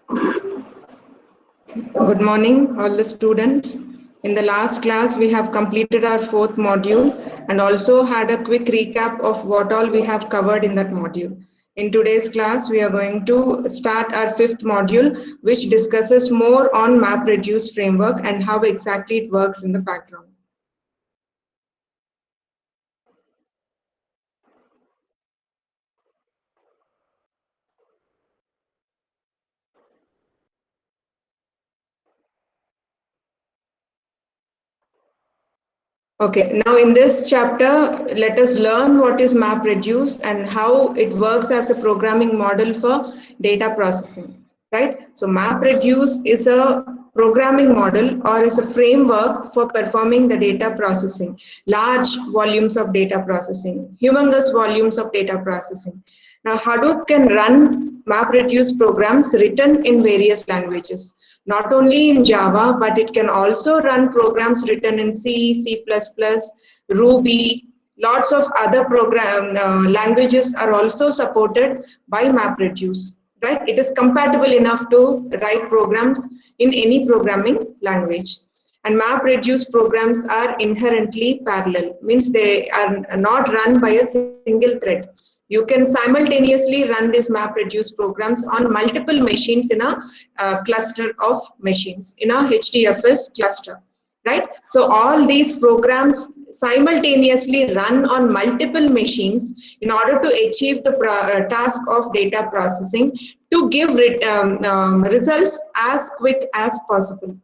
Good morning, all the students. In the last class, we have completed our fourth module and also had a quick recap of what all we have covered in that module. In today's class, we are going to start our fifth module, which discusses more on MapReduce framework and how exactly it works in the background. Okay, now in this chapter, let us learn what is MapReduce and how it works as a programming model for data processing, right? So MapReduce is a programming model or is a framework for performing the data processing, large volumes of data processing, humongous volumes of data processing. Now Hadoop can run MapReduce programs written in various languages, not only in Java, but it can also run programs written in C, C++, Ruby. Lots of other program languages are also supported by MapReduce, right? It is compatible enough to write programs in any programming language. And MapReduce programs are inherently parallel, means they are not run by a single thread. You can simultaneously run these MapReduce programs on multiple machines in a cluster of machines, in a HDFS cluster, right? So all these programs simultaneously run on multiple machines in order to achieve the task of data processing to give results as quick as possible.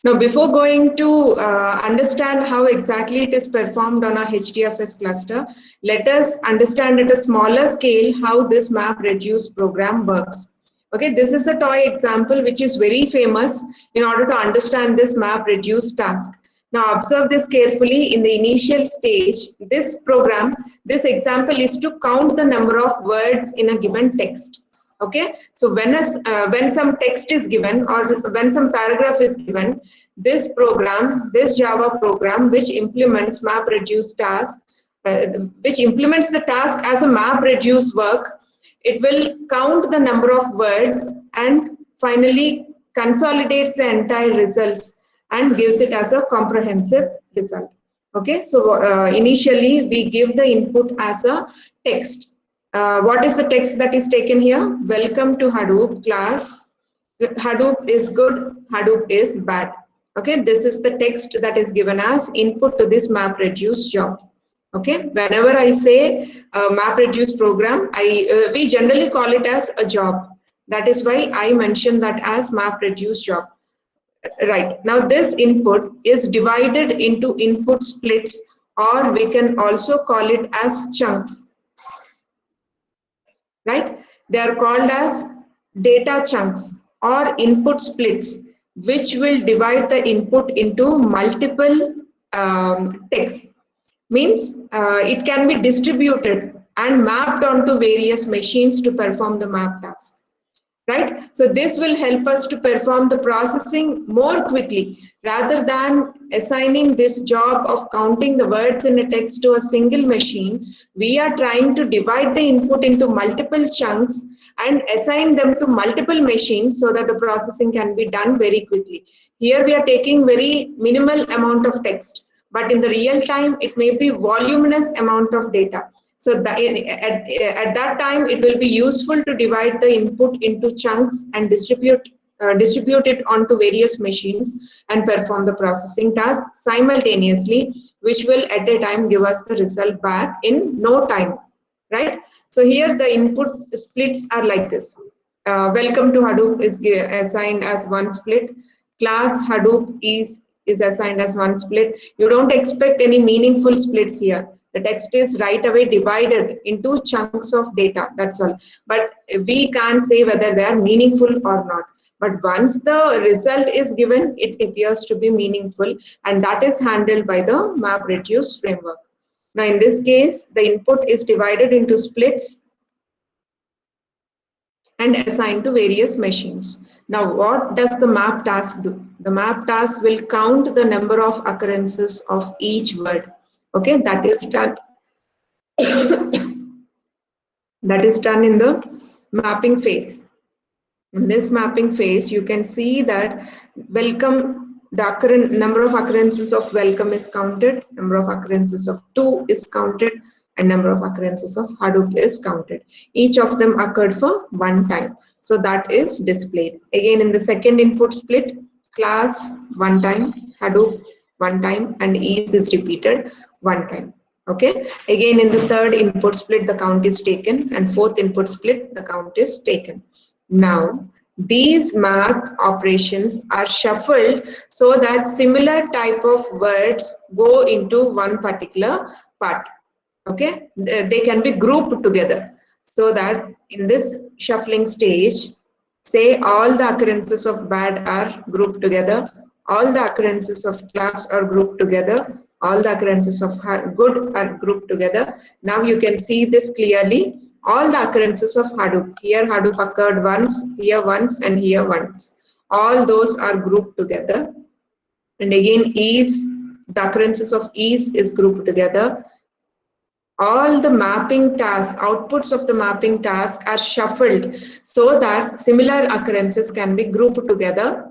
Now, before going to understand how exactly it is performed on a HDFS cluster, let us understand at a smaller scale how this MapReduce program works. Okay, this is a toy example which is very famous in order to understand this MapReduce task. Now, observe this carefully. In the initial stage, this program, this example is to count the number of words in a given text. Okay, so when some text is given or when some paragraph is given, this program, this Java program, which implements MapReduce task, which implements the task as a MapReduce work, it will count the number of words and finally consolidates the entire results and gives it as a comprehensive result. Okay, so initially we give the input as a text. What is the text that is taken here? Welcome to Hadoop class. Hadoop is good, Hadoop is bad. Okay, this is the text that is given as input to this MapReduce job. Okay, whenever I say MapReduce program, we generally call it as a job. That is why I mentioned that as MapReduce job. Right, now this input is divided into input splits, or we can also call it as chunks. Right? They are called as data chunks or input splits, which will divide the input into multiple texts. Means it can be distributed and mapped onto various machines to perform the map task. Right? So this will help us to perform the processing more quickly rather than assigning this job of counting the words in a text to a single machine. We are trying to divide the input into multiple chunks and assign them to multiple machines so that the processing can be done very quickly. Here we are taking very minimal amount of text, but in the real time it may be voluminous amount of data. So at that time, it will be useful to divide the input into chunks and distribute it onto various machines and perform the processing task simultaneously, which will at a time give us the result back in no time, right? So here the input splits are like this. Welcome to Hadoop is assigned as one split. Class Hadoop is assigned as one split. You don't expect any meaningful splits here. The text is right away divided into chunks of data, that's all. But we can't say whether they are meaningful or not. But once the result is given, it appears to be meaningful, and that is handled by the MapReduce framework. Now in this case, the input is divided into splits and assigned to various machines. Now what does the map task do? The map task will count the number of occurrences of each word. Okay, that is done. That is done in the mapping phase. In this mapping phase, you can see that welcome, the number of occurrences of welcome is counted, number of occurrences of to is counted, and number of occurrences of Hadoop is counted. Each of them occurred for one time. So that is displayed. Again, in the second input split, class one time, Hadoop one time, and ease is repeated one time. Okay. Again, in the third input split, the count is taken, and fourth input split, the count is taken. Now, these map operations are shuffled so that similar type of words go into one particular part. Okay, they can be grouped together so that in this shuffling stage, say all the occurrences of bad are grouped together, all the occurrences of class are grouped together, all the occurrences of good are grouped together. Now you can see this clearly. All the occurrences of Hadoop, here Hadoop occurred once, here once, and here once. All those are grouped together. And again, ease, the occurrences of ease is grouped together. All the mapping tasks, outputs of the mapping task are shuffled so that similar occurrences can be grouped together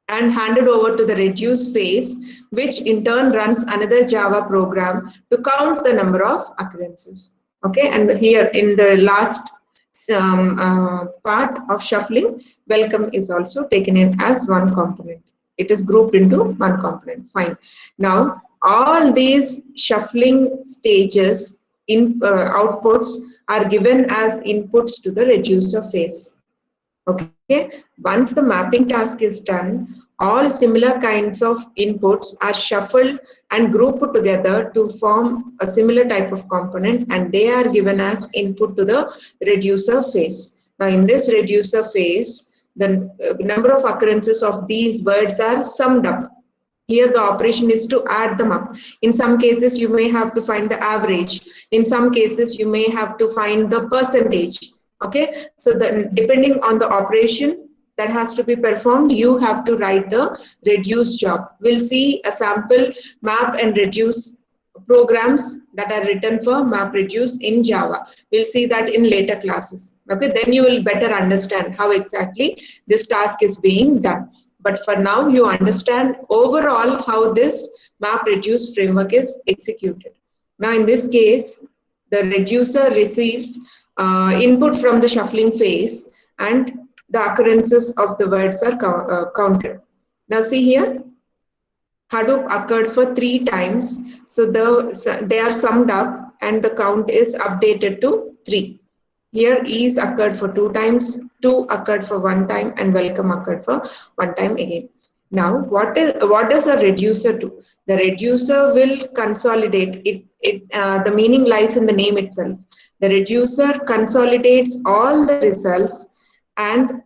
and handed over to the reduce phase, which in turn runs another Java program to count the number of occurrences. Okay, and here in the last part of shuffling, welcome is also taken in as one component. It is grouped into one component. Fine. Now, all these shuffling stages in outputs are given as inputs to the reducer phase. Okay, once the mapping task is done, all similar kinds of inputs are shuffled and grouped together to form a similar type of component, and they are given as input to the reducer phase. Now, in this reducer phase, the number of occurrences of these words are summed up. Here the operation is to add them up. In some cases, you may have to find the average. In some cases, you may have to find the percentage. Okay, so depending on the operation that has to be performed, you have to write the reduce job. We'll see a sample map and reduce programs that are written for map reduce in Java. We'll see that in later classes. Okay, then you will better understand how exactly this task is being done. But for now, you understand overall how this map reduce framework is executed. Now, in this case, the reducer receives input from the shuffling phase, and the occurrences of the words are counted. Now, see here, Hadoop occurred for 3 times, so they are summed up and the count is updated to 3. Here ease occurred for 2 times, to occurred for 1 time, and welcome occurred for 1 time again. Now, what does a reducer do? The reducer will consolidate it. The meaning lies in the name itself. The reducer consolidates all the results, and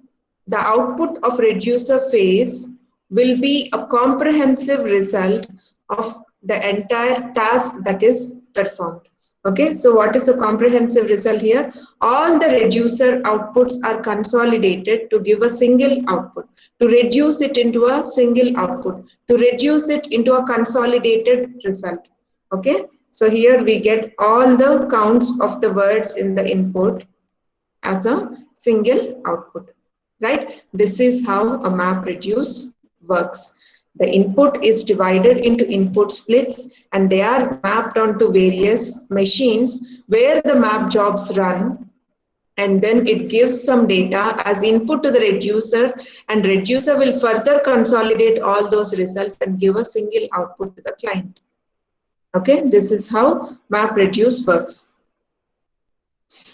the output of reducer phase will be a comprehensive result of the entire task that is performed. Okay, so what is the comprehensive result here? All the reducer outputs are consolidated to give a single output, to reduce it into a single output, to reduce it into a consolidated result. Okay, so here we get all the counts of the words in the input as a single output, right? This is how a map reduce works. The input is divided into input splits, and they are mapped onto various machines where the map jobs run, and then it gives some data as input to the reducer, and reducer will further consolidate all those results and give a single output to the client. Okay, this is how map reduce works.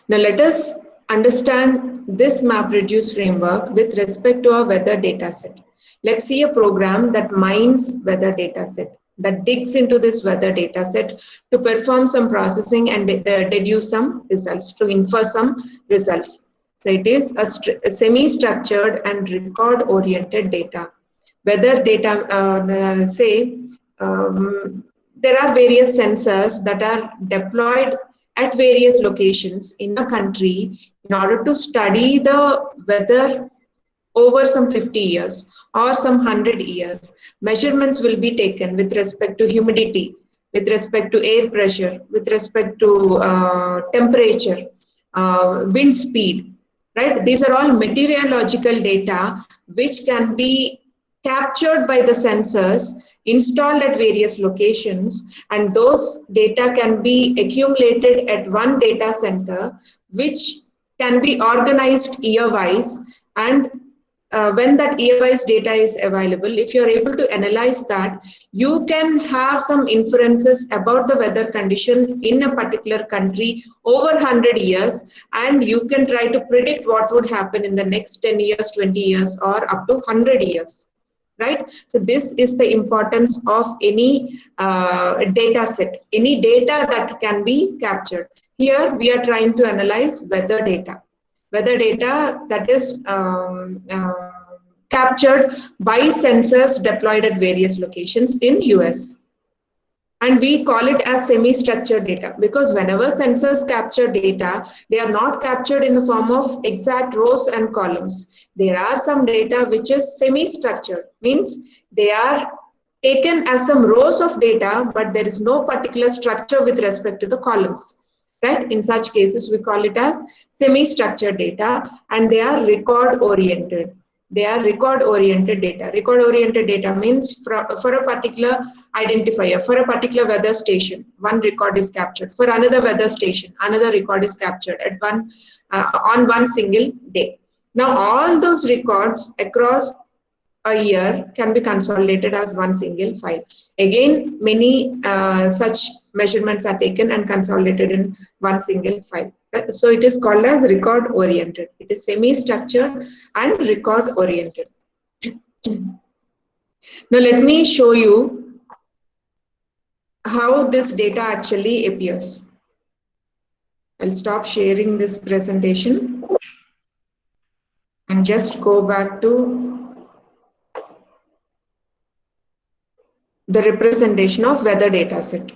Now let us understand this map reduce framework with respect to our weather data set. Let's see a program that mines weather data set, that digs into this weather data set to perform some processing and deduce some results, to infer some results. So it is a semi-structured and record-oriented data. Weather data, there are various sensors that are deployed at various locations in a country in order to study the weather over some 50 years or some 100 years. Measurements will be taken with respect to humidity, with respect to air pressure, with respect to temperature, wind speed. right? These are all meteorological data which can be captured by the sensors installed at various locations, and those data can be accumulated at one data center, which can be organized year-wise. And when that year-wise data is available, if you're able to analyze that, you can have some inferences about the weather condition in a particular country over 100 years, and you can try to predict what would happen in the next 10 years, 20 years, or up to 100 years. Right? So this is the importance of any data set, any data that can be captured. Here we are trying to analyze weather data that is captured by sensors deployed at various locations in US. And we call it as semi-structured data because whenever sensors capture data, they are not captured in the form of exact rows and columns. There are some data which is semi-structured, means they are taken as some rows of data, but there is no particular structure with respect to the columns. Right? In such cases, we call it as semi-structured data, and they are record-oriented. They are record-oriented data. Record-oriented data means for a particular identifier, for a particular weather station, one record is captured. For another weather station, another record is captured at on one single day. Now, all those records across a year can be consolidated as one single file. Again, many such measurements are taken and consolidated in one single file. So it is called as record oriented. It is semi-structured and record oriented. Now let me show you how this data actually appears. I'll stop sharing this presentation and just go back to the representation of weather data set.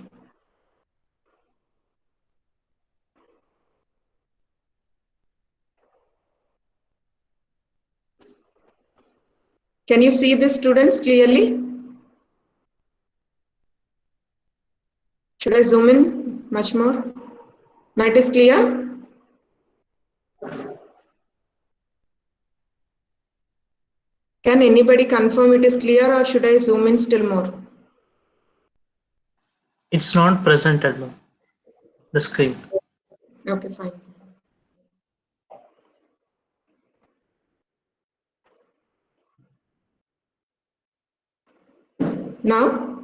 Can you see this, students, clearly? Should I zoom in much more? Now it is clear? Can anybody confirm it is clear, or should I zoom in still more? It's not presented, the screen. Okay, fine. Now?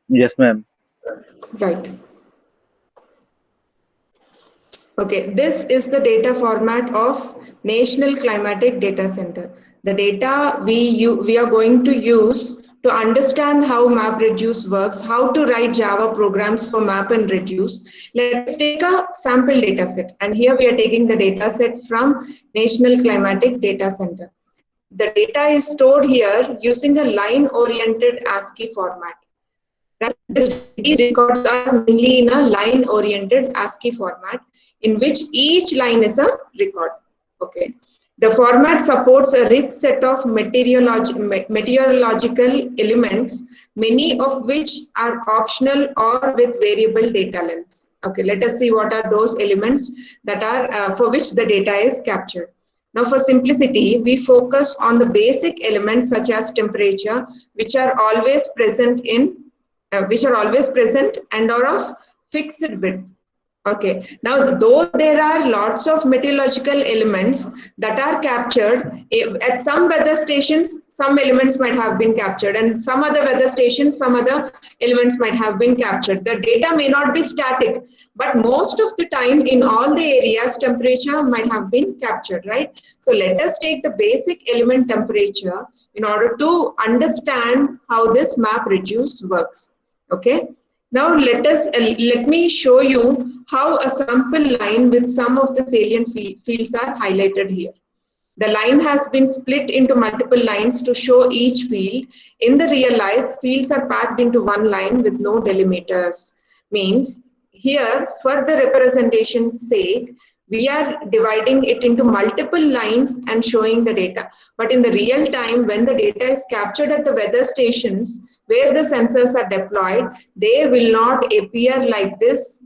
Yes, ma'am. Right. Okay, this is the data format of National Climatic Data Center. The data we are going to use to understand how MapReduce works, how to write Java programs for Map and Reduce. Let's take a sample data set. And here we are taking the data set from National Climatic Data Center. The data is stored here using a line-oriented ASCII format. Right? These records are mainly in a line-oriented ASCII format, in which each line is a record. Okay. The format supports a rich set of meteorological elements, many of which are optional or with variable data lengths. Okay, let us see what are those elements that are for which the data is captured. Now, for simplicity, we focus on the basic elements such as temperature, which are always present and are of fixed width. Okay, now though there are lots of meteorological elements that are captured, at some weather stations, some elements might have been captured, and some other weather stations, some other elements might have been captured. The data may not be static, but most of the time in all the areas, temperature might have been captured, right? So let us take the basic element temperature in order to understand how this MapReduce works. Okay. Now let me show you how a sample line with some of the salient fields are highlighted here. The line has been split into multiple lines to show each field. In the real life, fields are packed into one line with no delimiters. Means here, for the representation's sake, we are dividing it into multiple lines and showing the data. But in the real time, when the data is captured at the weather stations where the sensors are deployed, they will not appear like this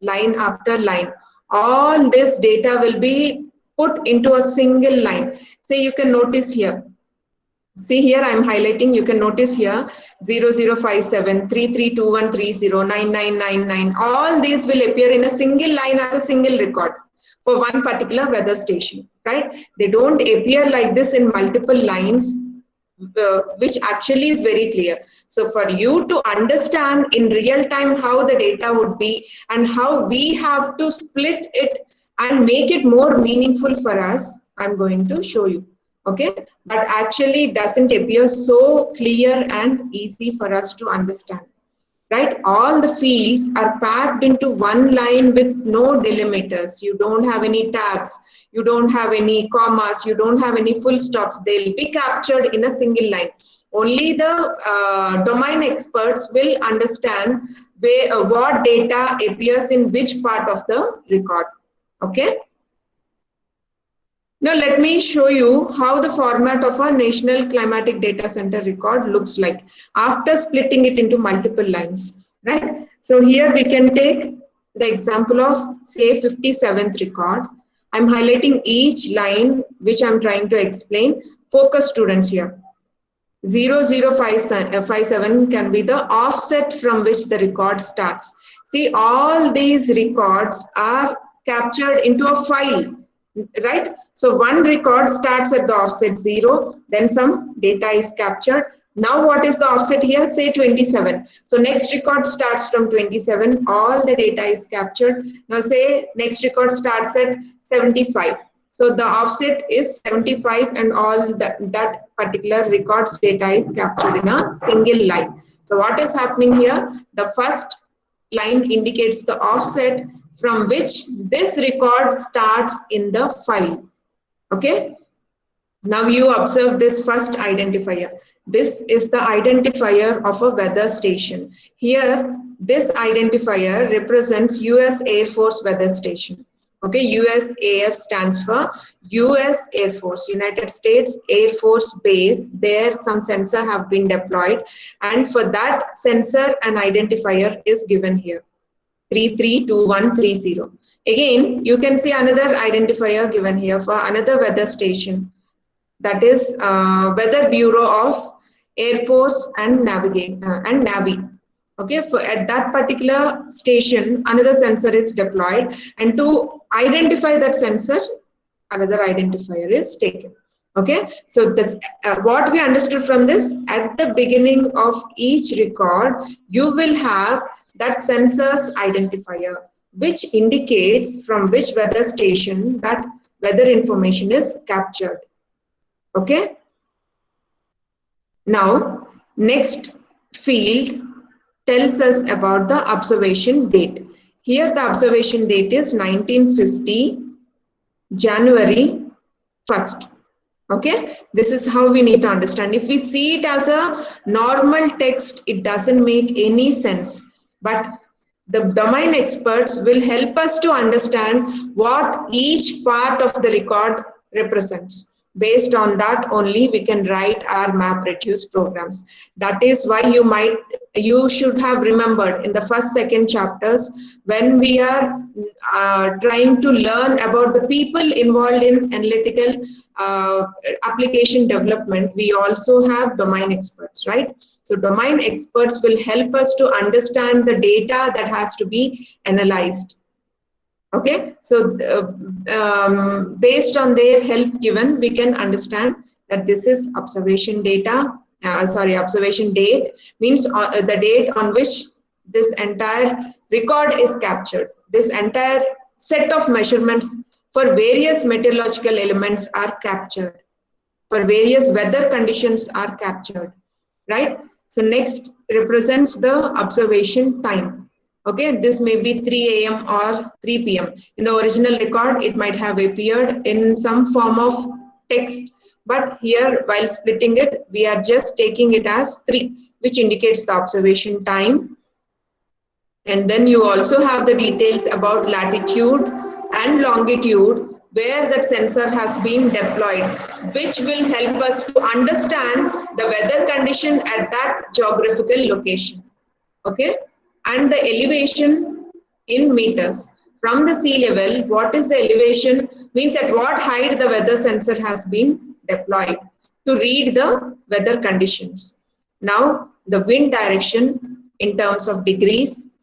line after line. all this data will be put into a single line. Say you can notice here. See here, I'm highlighting, you can notice here 0057, 3321, 9999. All these will appear in a single line as a single record for one particular weather station, right? They don't appear like this in multiple lines, which actually is very clear. So for you to understand in real time how the data would be and how we have to split it and make it more meaningful for us, I'm going to show you. Okay, but actually it doesn't appear so clear and easy for us to understand, right? All the fields are packed into one line with no delimiters. You don't have any tabs, you don't have any commas, you don't have any full stops. They'll be captured in a single line. Only the domain experts will understand where, what data appears in which part of the record. Okay. Now let me show you how the format of a National Climatic Data Center record looks like after splitting it into multiple lines, right? So here we can take the example of say 57th record. I'm highlighting each line which I'm trying to explain. Focus students here. 0057 can be the offset from which the record starts. See, all these records are captured into a file, right? So one record starts at the offset 0, then some data is captured. Now what is the offset here? Say 27. So next record starts from 27, all the data is captured. Now say next record starts at 75. So the offset is 75 and all that particular record's data is captured in a single line. So what is happening here? The first line indicates the offset from which this record starts in the file. Okay. Now you observe this first identifier. This is the identifier of a weather station. Here, this identifier represents US Air Force weather station. Okay, USAF stands for US Air Force, United States Air Force Base. There some sensor have been deployed, and for that sensor an identifier is given here. 332130. Again, you can see another identifier given here for another weather station, that is Weather Bureau of Air Force and Navy. Okay, for at that particular station, another sensor is deployed, and to identify that sensor, another identifier is taken. Okay, so this what we understood from this, at the beginning of each record, you will have that sensor's identifier, which indicates from which weather station that weather information is captured. Okay. Now, next field tells us about the observation date. Here the observation date is 1950, January 1st. Okay, this is how we need to understand. If we see it as a normal text, it doesn't make any sense. But the domain experts will help us to understand what each part of the record represents. Based on that only we can write our MapReduce programs. That is why you should have remembered in the first, second chapters, when we are trying to learn about the people involved in analytical application development, we also have domain experts, right? So domain experts will help us to understand the data that has to be analyzed. Okay, so based on their help given, we can understand that this is observation data, observation date means the date on which this entire record is captured. This entire set of measurements for various meteorological elements are captured, for various weather conditions are captured, right? So next represents the observation time. Okay, this may be 3 a.m. or 3 p.m. In the original record, it might have appeared in some form of text, but here while splitting it, we are just taking it as 3, which indicates the observation time. And then you also have the details about latitude and longitude, where that sensor has been deployed, which will help us to understand the weather condition at that geographical location. Okay, and the elevation in meters. from the sea level, what is the elevation, means at what height the weather sensor has been deployed to read the weather conditions. Now, the wind direction in terms of degrees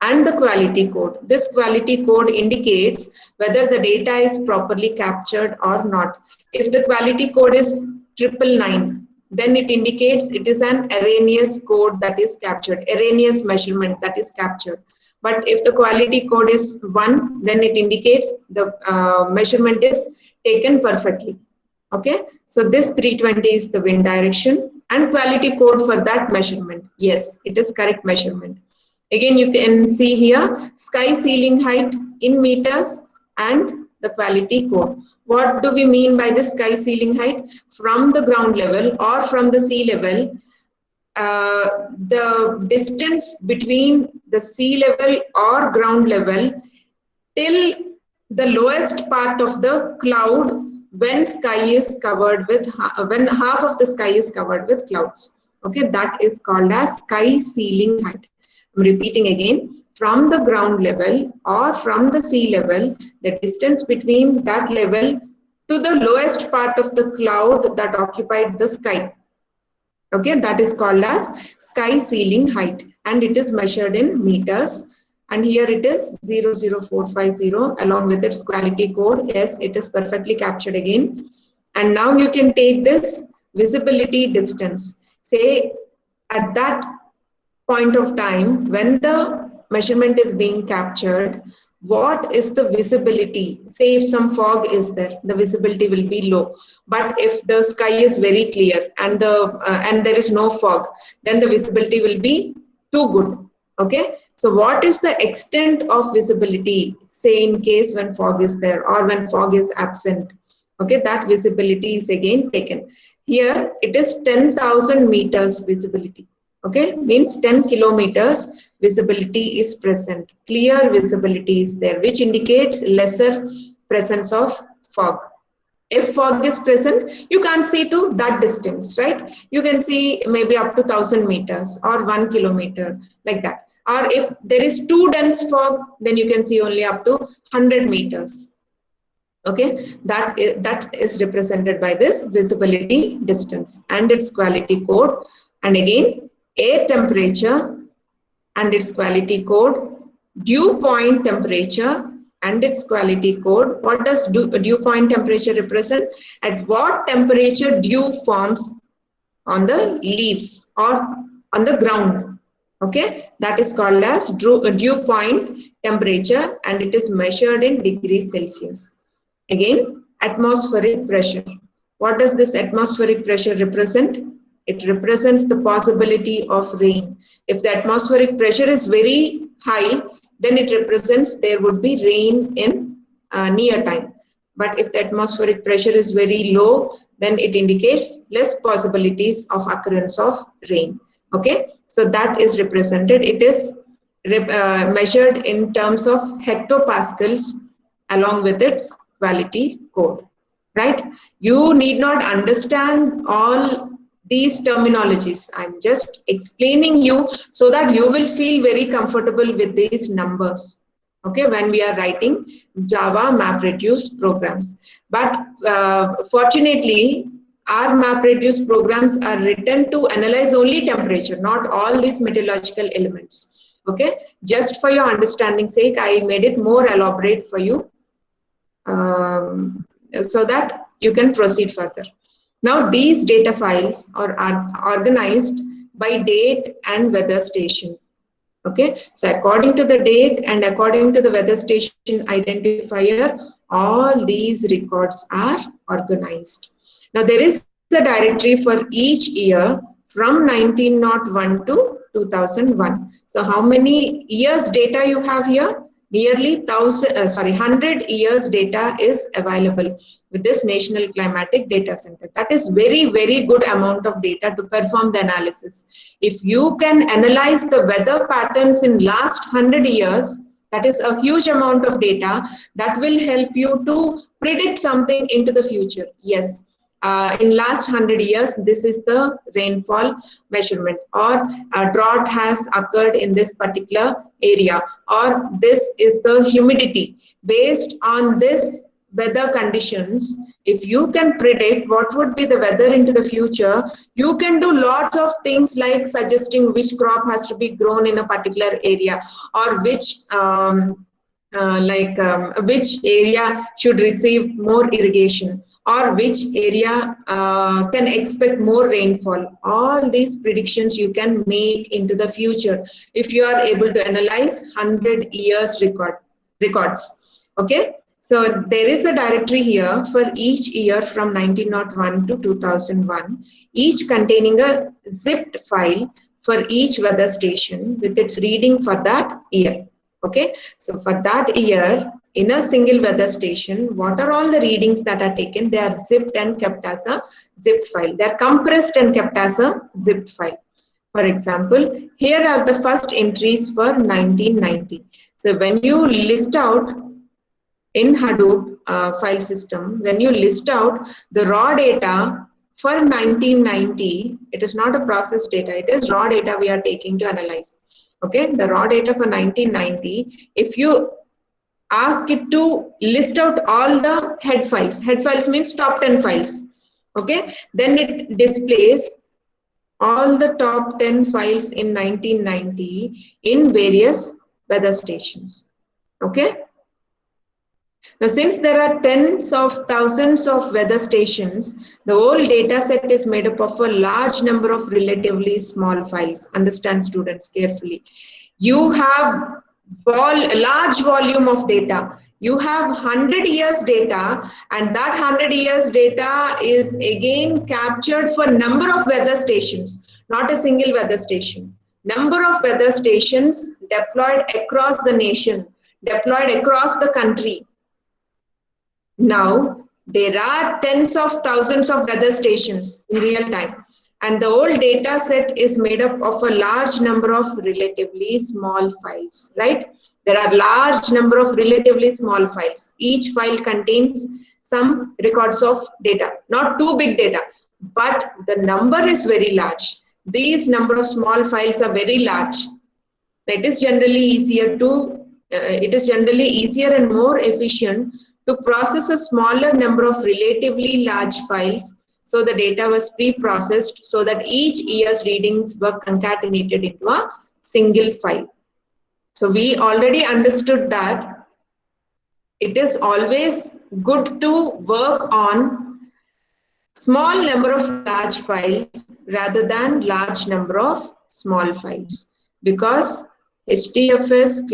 and the quality code. This quality code indicates whether the data is properly captured or not. If the quality code is 999, then it indicates it is an erroneous code that is captured, erroneous measurement that is captured. But if the quality code is 1, then it indicates the measurement is taken perfectly. Okay, so this 320 is the wind direction and quality code for that measurement. Yes, it is correct measurement. Again, you can see here sky ceiling height in meters and the quality code. What do we mean by the sky ceiling height? From the ground level or from the sea level, the distance between the sea level or ground level till the lowest part of the cloud when sky is covered with, when half of the sky is covered with clouds. Okay, that is called as sky ceiling height. I'm repeating again, from the ground level or from the sea level, the distance between that level to the lowest part of the cloud that occupied the sky. Okay, that is called as sky ceiling height, and it is measured in meters. And here it is 00450 along with its quality code. Yes, it is perfectly captured again. And now you can take this visibility distance. Say at that point of time when the measurement is being captured, what is the visibility? Say if some fog is there, the visibility will be low. But if the sky is very clear and there is no fog, then the visibility will be too good. Okay, so what is the extent of visibility, say in case when fog is there or when fog is absent? Okay, that visibility is again taken. Here it is 10,000 meters visibility. Okay, means 10 kilometers visibility is present. Clear visibility is there, which indicates lesser presence of fog. If fog is present, you can't see to that distance, right? You can see maybe up to 1,000 meters or 1 kilometer, like that. Or if there is too dense fog, then you can see only up to 100 meters. Okay, that is represented by this visibility distance and its quality code. And again, air temperature and its quality code, dew point temperature and its quality code. What does dew point temperature represent? At what temperature dew forms on the leaves or on the ground. Okay, that is called as dew point temperature, and it is measured in degrees Celsius. Again, atmospheric pressure. What does this atmospheric pressure represent? It represents the possibility of rain. If the atmospheric pressure is very high, then it represents there would be rain in near time. But if the atmospheric pressure is very low, then it indicates less possibilities of occurrence of rain. Okay, so that is represented. It is measured in terms of hectopascals along with its quality code, right? You need not understand all these terminologies. I'm just explaining you so that you will feel very comfortable with these numbers. Okay, when we are writing Java MapReduce programs. But fortunately, our MapReduce programs are written to analyze only temperature, not all these meteorological elements. Okay, just for your understanding sake, I made it more elaborate for you so that you can proceed further. Now, these data files are organized by date and weather station. Okay, so according to the date and according to the weather station identifier, all these records are organized. Now, there is a directory for each year from 1901 to 2001. So, how many years data you have here? Nearly 100 years data is available with this National Climatic Data Center. That is very, very good amount of data to perform the analysis. If you can analyze the weather patterns in last 100 years, that is a huge amount of data that will help you to predict something into the future. Yes, in last 100 years, this is the rainfall measurement, or a drought has occurred in this particular area, or this is the humidity. Based on this weather conditions, if you can predict what would be the weather into the future, you can do lots of things like suggesting which crop has to be grown in a particular area, or which area should receive more irrigation, or which area can expect more rainfall. All these predictions you can make into the future if you are able to analyze 100 years records. Okay, so there is a directory here for each year from 1901 to 2001, each containing a zipped file for each weather station with its reading for that year. Okay, so for that year, in a single weather station, what are all the readings that are taken? They are zipped and kept as a zipped file. They are compressed and kept as a zipped file. For example, here are the first entries for 1990. So when you list out in Hadoop file system, when you list out the raw data for 1990, it is not a processed data, it is raw data we are taking to analyze. Okay, the raw data for 1990, if you ask it to list out all the head files means top 10 files, okay, then it displays all the top 10 files in 1990 in various weather stations. Okay. Now, since there are tens of thousands of weather stations, the whole data set is made up of a large number of relatively small files. Understand, students, carefully. You have a large volume of data. You have 100 years data, and that 100 years data is again captured for number of weather stations, not a single weather station. Number of weather stations deployed across the nation, deployed across the country. Now, there are tens of thousands of weather stations in real time, and the whole data set is made up of a large number of relatively small files, right? There are large number of relatively small files. Each file contains some records of data, not too big data, but the number is very large. These number of small files are very large. It is generally easier and more efficient to process a smaller number of relatively large files, so the data was pre-processed so that each year's readings were concatenated into a single file. So we already understood that it is always good to work on small number of large files rather than large number of small files, because HDFS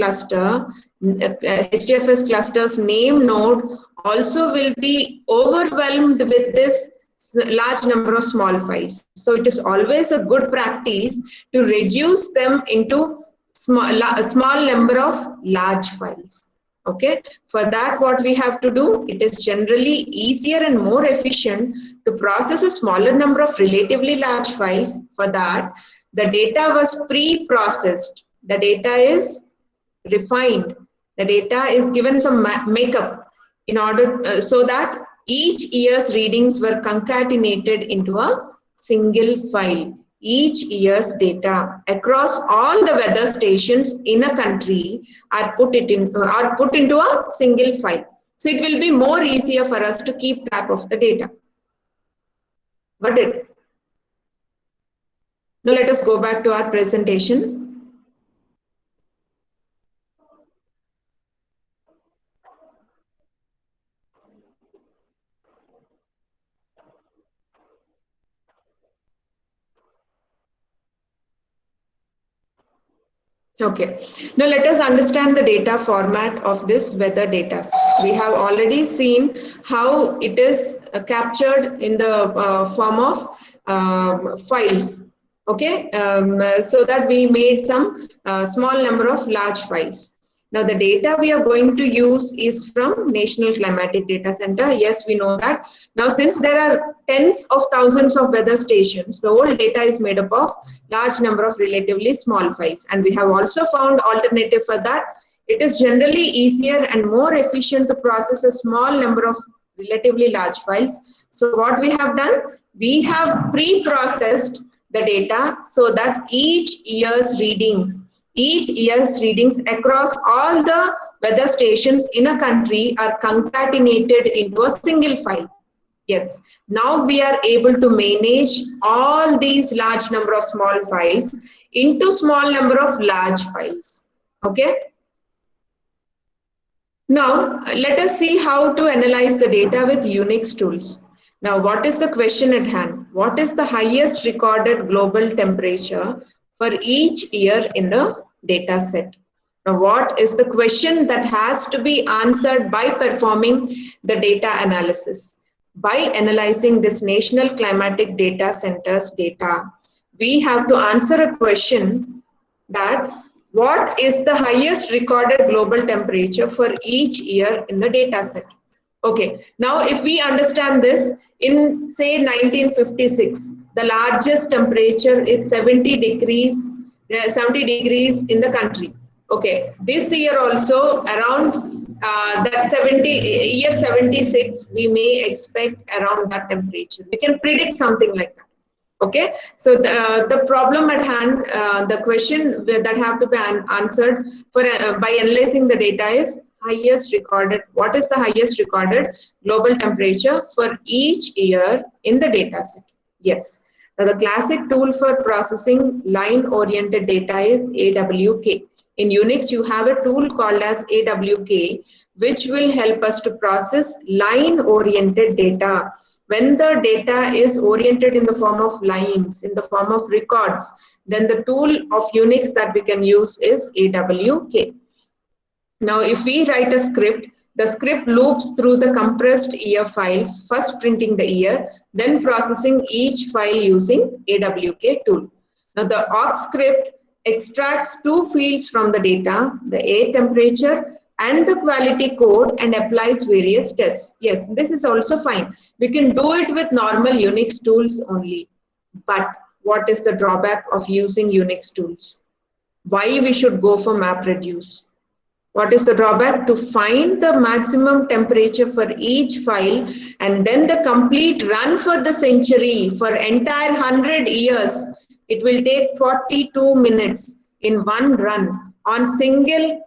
cluster's name node also will be overwhelmed with this large number of small files. So it is always a good practice to reduce them into a small number of large files. Okay, for that what we have to do, it is generally easier and more efficient to process a smaller number of relatively large files. For that, the data was pre-processed. The data is refined. The data is given some makeup in order so that each year's readings were concatenated into a single file. Each year's data across all the weather stations in a country are put into a single file. So it will be more easier for us to keep track of the data. Got it? Now let us go back to our presentation. Okay, now let us understand the data format of this weather data. We have already seen how it is captured in the form of files. Okay, so that we made some small number of large files. Now the data we are going to use is from National Climatic Data Center. Yes, we know that. Now since there are tens of thousands of weather stations, the whole data is made up of large number of relatively small files. And we have also found alternative for that. It is generally easier and more efficient to process a small number of relatively large files. So what we have done, we have pre-processed the data so that each year's readings across all the weather stations in a country are concatenated into a single file. Yes, now we are able to manage all these large number of small files into small number of large files. Okay. Now, let us see how to analyze the data with Unix tools. Now, what is the question at hand? What is the highest recorded global temperature for each year in the data set? Now, what is the question that has to be answered by performing the data analysis? By analyzing this National Climatic Data Center's data, we have to answer a question that what is the highest recorded global temperature for each year in the data set. Okay, now if we understand this, in say 1956, the largest temperature is 70 degrees in the country. Okay, this year also around year 76, we may expect around that temperature. We can predict something like that. Okay, so the problem at hand, the question that have to be answered for by analyzing the data is what is the highest recorded global temperature for each year in the data set? Yes. Now the classic tool for processing line-oriented data is AWK. In Unix, you have a tool called as AWK, which will help us to process line-oriented data. When the data is oriented in the form of lines, in the form of records, then the tool of Unix that we can use is AWK. Now, if we write a script, the script loops through the compressed year files, first printing the year, then processing each file using AWK tool. Now, the awk script extracts two fields from the data, the air temperature and the quality code, and applies various tests. Yes, this is also fine. We can do it with normal Unix tools only. But what is the drawback of using Unix tools? Why we should go for MapReduce? What is the drawback? To find the maximum temperature for each file and then the complete run for the century, for entire 100 years, it will take 42 minutes in one run on single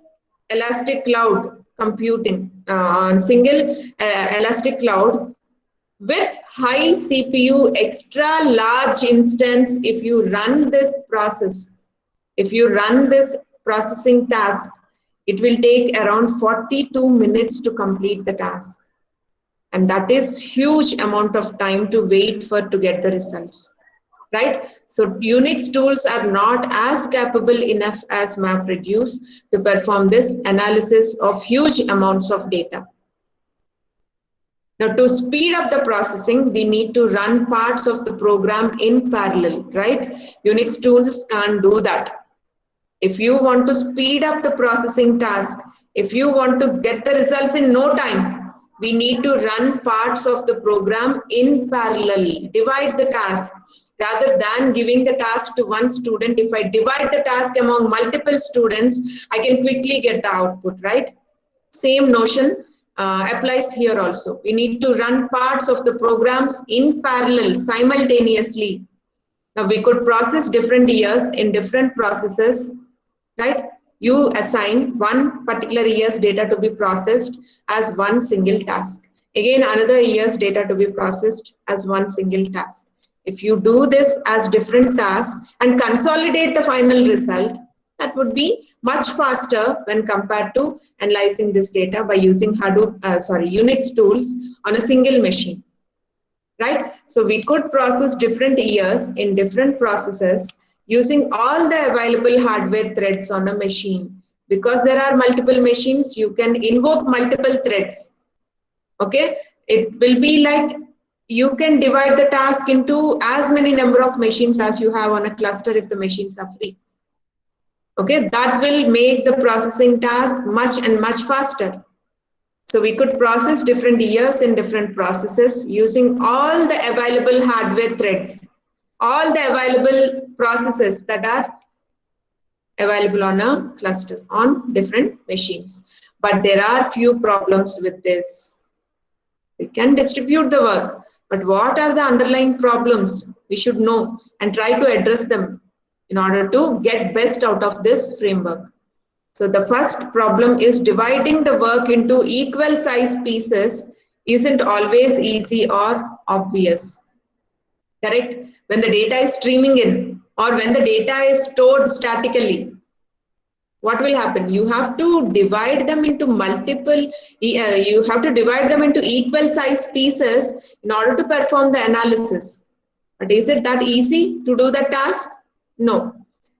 elastic cloud computing, on single elastic cloud with high CPU, extra large instance. If you run this process, if you run this processing task, it will take around 42 minutes to complete the task. And that is huge amount of time to wait for to get the results. Right? So Unix tools are not as capable enough as MapReduce to perform this analysis of huge amounts of data. Now, to speed up the processing, we need to run parts of the program in parallel, right? Unix tools can't do that. If you want to speed up the processing task, if you want to get the results in no time, we need to run parts of the program in parallel, divide the task. Rather than giving the task to one student, if I divide the task among multiple students, I can quickly get the output, right? Same notion applies here also. We need to run parts of the programs in parallel, simultaneously. Now we could process different years in different processes, right? You assign one particular year's data to be processed as one single task. Again, another year's data to be processed as one single task. If you do this as different tasks and consolidate the final result, that would be much faster when compared to analyzing this data by using Unix tools on a single machine, right? So we could process different years in different processes using all the available hardware threads on a machine. Because there are multiple machines, you can invoke multiple threads. Okay, it will be like you can divide the task into as many number of machines as you have on a cluster if the machines are free. Okay, that will make the processing task much faster. So we could process different years in different processes using all the available hardware threads, all the available processes that are available on a cluster on different machines. But there are few problems with this. We can distribute the work, but what are the underlying problems? We should know and try to address them in order to get best out of this framework. So the first problem is dividing the work into equal size pieces isn't always easy or obvious. Correct? When the data is streaming in or when the data is stored statically, what will happen? You have to divide them into you have to divide them into equal size pieces in order to perform the analysis. But is it that easy to do the task? No.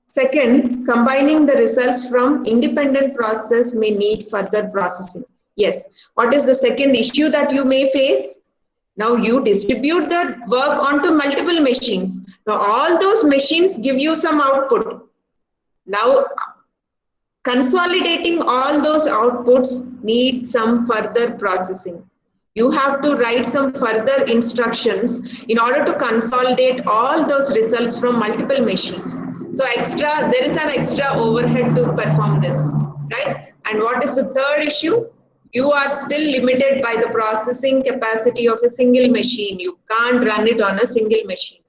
Second, combining the results from independent process may need further processing. Yes. What is the second issue that you may face? Now you distribute the work onto multiple machines. Now all those machines give you some output. Now consolidating all those outputs needs some further processing. You have to write some further instructions in order to consolidate all those results from multiple machines. So there is an extra overhead to perform this, right? And what is the third issue? You are still limited by the processing capacity of a single machine. You can't run it on a single machine.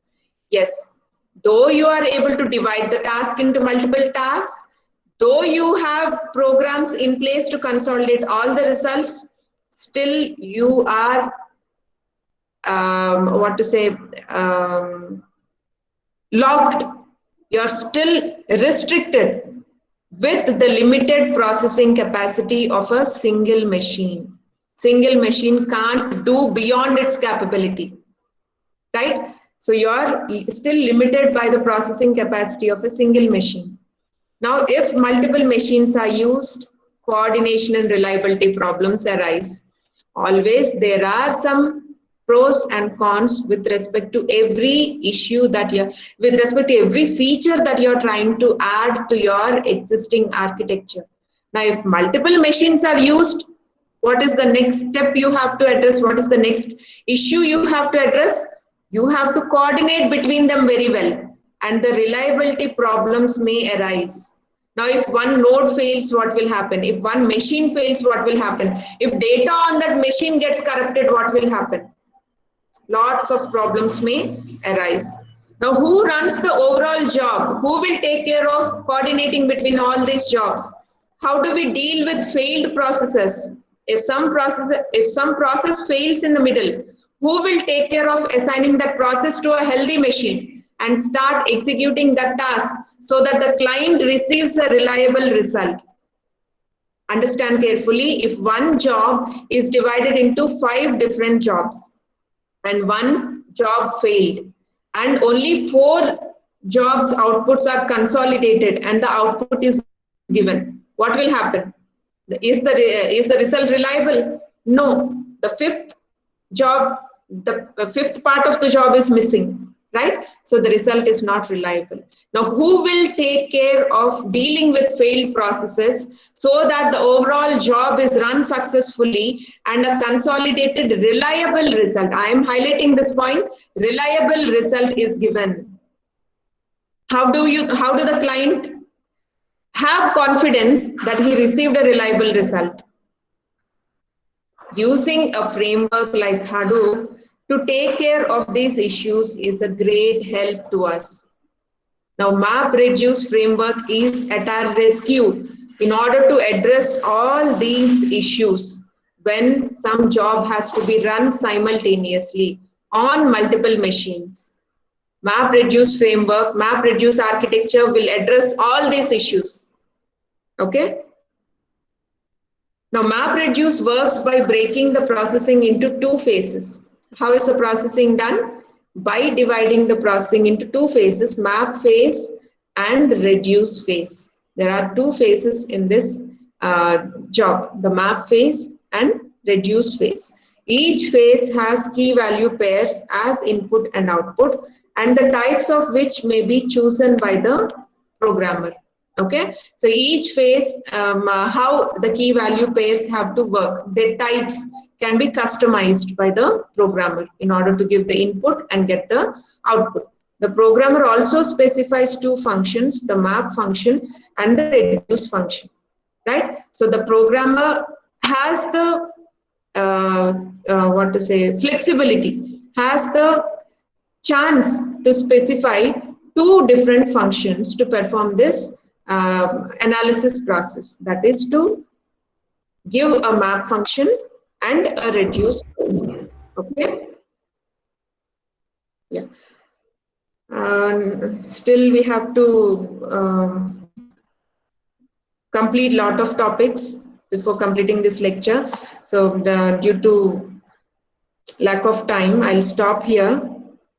Yes, though you are able to divide the task into multiple tasks, though you have programs in place to consolidate all the results, still you are, locked. You're still restricted with the limited processing capacity of a single machine. Single machine can't do beyond its capability, right? So you're still limited by the processing capacity of a single machine. Now, if multiple machines are used, coordination and reliability problems arise. Always there are some pros and cons with respect to every issue with respect to every feature that you're trying to add to your existing architecture. Now, if multiple machines are used, what is the next step you have to address? What is the next issue you have to address? You have to coordinate between them very well, and the reliability problems may arise. Now, if one node fails, what will happen? If one machine fails, what will happen? If data on that machine gets corrupted, what will happen? Lots of problems may arise. Now, who runs the overall job? Who will take care of coordinating between all these jobs? How do we deal with failed processes? If some process fails in the middle, who will take care of assigning that process to a healthy machine and start executing that task so that the client receives a reliable result? Understand carefully, if one job is divided into 5 different jobs and one job failed and only 4 jobs outputs are consolidated and the output is given, what will happen? Is the result reliable? No. The fifth part of the job is missing, right? So the result is not reliable. Now, who will take care of dealing with failed processes so that the overall job is run successfully and a consolidated, reliable result? I am highlighting this point. Reliable result is given. How do the client have confidence that he received a reliable result? Using a framework like Hadoop to take care of these issues is a great help to us. Now, MapReduce framework is at our rescue in order to address all these issues when some job has to be run simultaneously on multiple machines. MapReduce framework, MapReduce architecture will address all these issues. Okay? Now, MapReduce works by breaking the processing into 2 phases. How is the processing done? By dividing the processing into 2 phases, map phase and reduce phase. There are 2 phases in this job, the map phase and reduce phase. Each phase has key value pairs as input and output, and the types of which may be chosen by the programmer. Okay, so each phase, how the key value pairs have to work, their types can be customized by the programmer in order to give the input and get the output. The programmer also specifies 2 functions, the map function and the reduce function, right? So the programmer has the what to say, flexibility, has the chance to specify two different functions to perform this analysis process. That is to give a map function and a reduce. Okay. Yeah. Still, we have to complete lot of topics before completing this lecture. So, due to lack of time, I'll stop here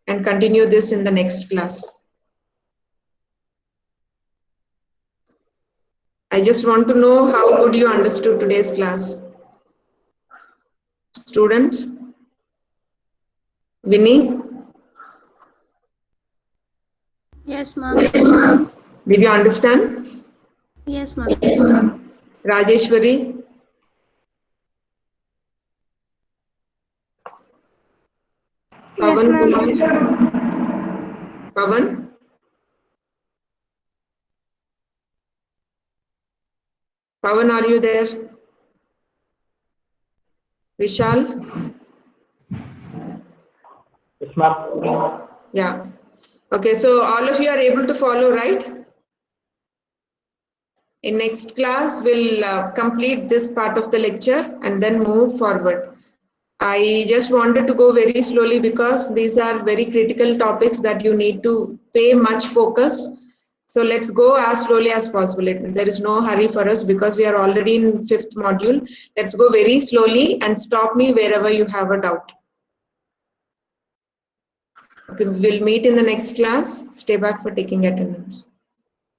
and continue this in the next class. I just want to know how good you understood today's class. Students? Vinny? Yes, ma'am. Did you understand? Yes, ma'am. Rajeshwari? Pavan Kumar? Pavan? Pavan, are you there? Vishal? Yes, ma'am. Yeah. Okay, so all of you are able to follow, right? In next class, we'll complete this part of the lecture and then move forward. I just wanted to go very slowly because these are very critical topics that you need to pay much focus. So let's go as slowly as possible. There is no hurry for us because we are already in 5th module. Let's go very slowly and stop me wherever you have a doubt. Okay, we'll meet in the next class. Stay back for taking attendance.